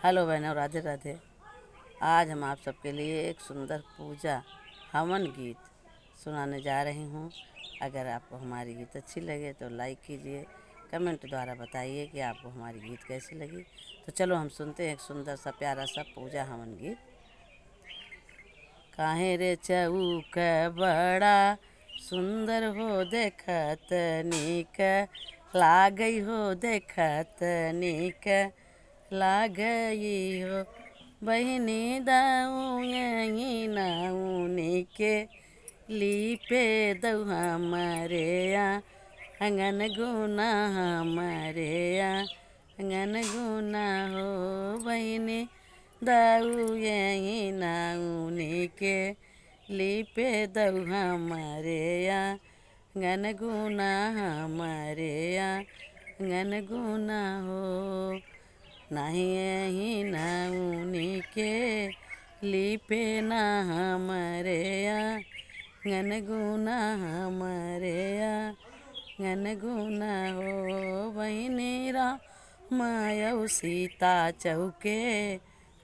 Hello बहनों, राधे राधे। आज हम आप सबके लिए एक सुंदर पूजा हवन गीत सुनाने जा रही हूँ। अगर आपको हमारी गीत अच्छी लगे तो लाइक कीजिए, कमेंट द्वारा बताइए कि आपको हमारी गीत कैसी लगी। तो चलो हम सुनते हैं एक सुंदर सा प्यारा सा पूजा हवन गीत। काहे रे चौक बड़ा सुंदर हो देखत नीक लागई हो देखत नीक लागई हो बहिनी दाऊ यही नाऊनी के लीपे दऊ हमारे अंगन गुना हमारे अंगन गुना हो बहिनी दाऊ यही नाऊनी के लीपे दऊ हमारे अंगन गुना हमारे अंगन गुना हो नहीं यही नाऊनी के लीपे ना हमारे अंगन गुना हमारे अंगन गुना हो बहिनी रामयऊ सीता चौके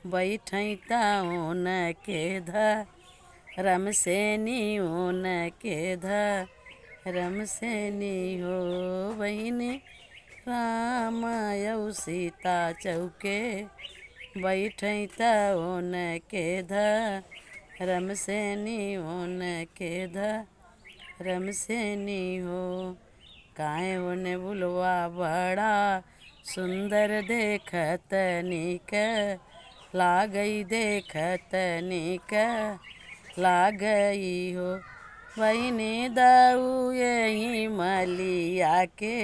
बैठई ताओन के धरम से नीओन के धरम से नी हो बहिनी रामयऊ सीता चौके बैठई ताओन के धरम से नीओन के धरम से नी हो काहे ओने बुलवा बड़ा सुंदर देखत नीक लागई देखत नीक लागई हो बहिनी दाऊ यही मलिया के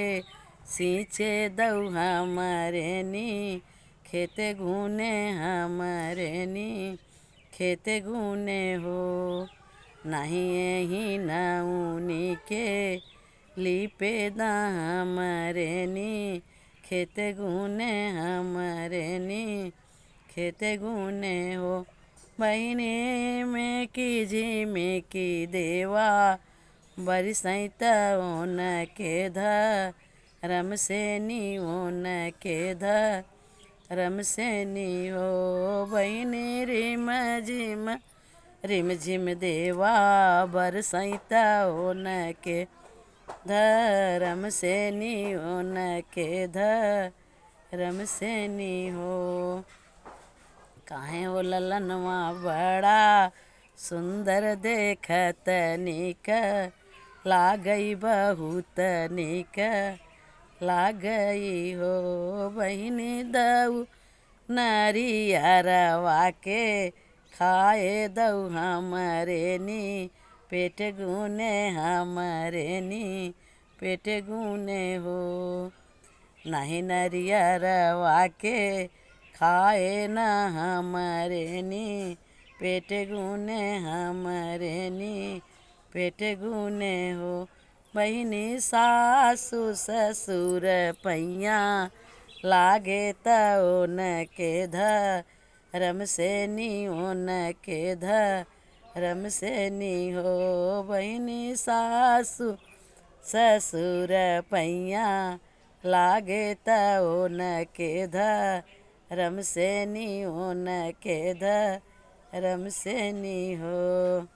सींचे दऊ हमारे नी खेते घूने हमारे नी खेते घूने हो नहीं यही नाऊनी के लीपे दा हमारे नी खेते घूने हमारे नी खेते घूने हो बहिनी में की झिमी की देवा बरसैता ओन के धरम से नी ओन के धरम से नी हो बहिनी रिम झिम देवा बरसैता ओन के धरम से नी ओन के धरम से नी हो काहे हो ललनवा बड़ा सुंदर देखत नीक लागई बहुत नीक लागई हो बहिनी दऊ नरियरवा के खाए दऊ हमारे नी पेट गुने हमारे नी पेट गुने हो नहीं नरियरवा के खाए न हमारे नी पेट गुने हमारे नी पेट गुने हो बहिनी सासु ससुर पैया लागे तओन के धरम से नी ओन के धरम से नी हो बहिनी सासु ससुर पैया लागे तओन के धरम से नी ओन के धरम से नी हो।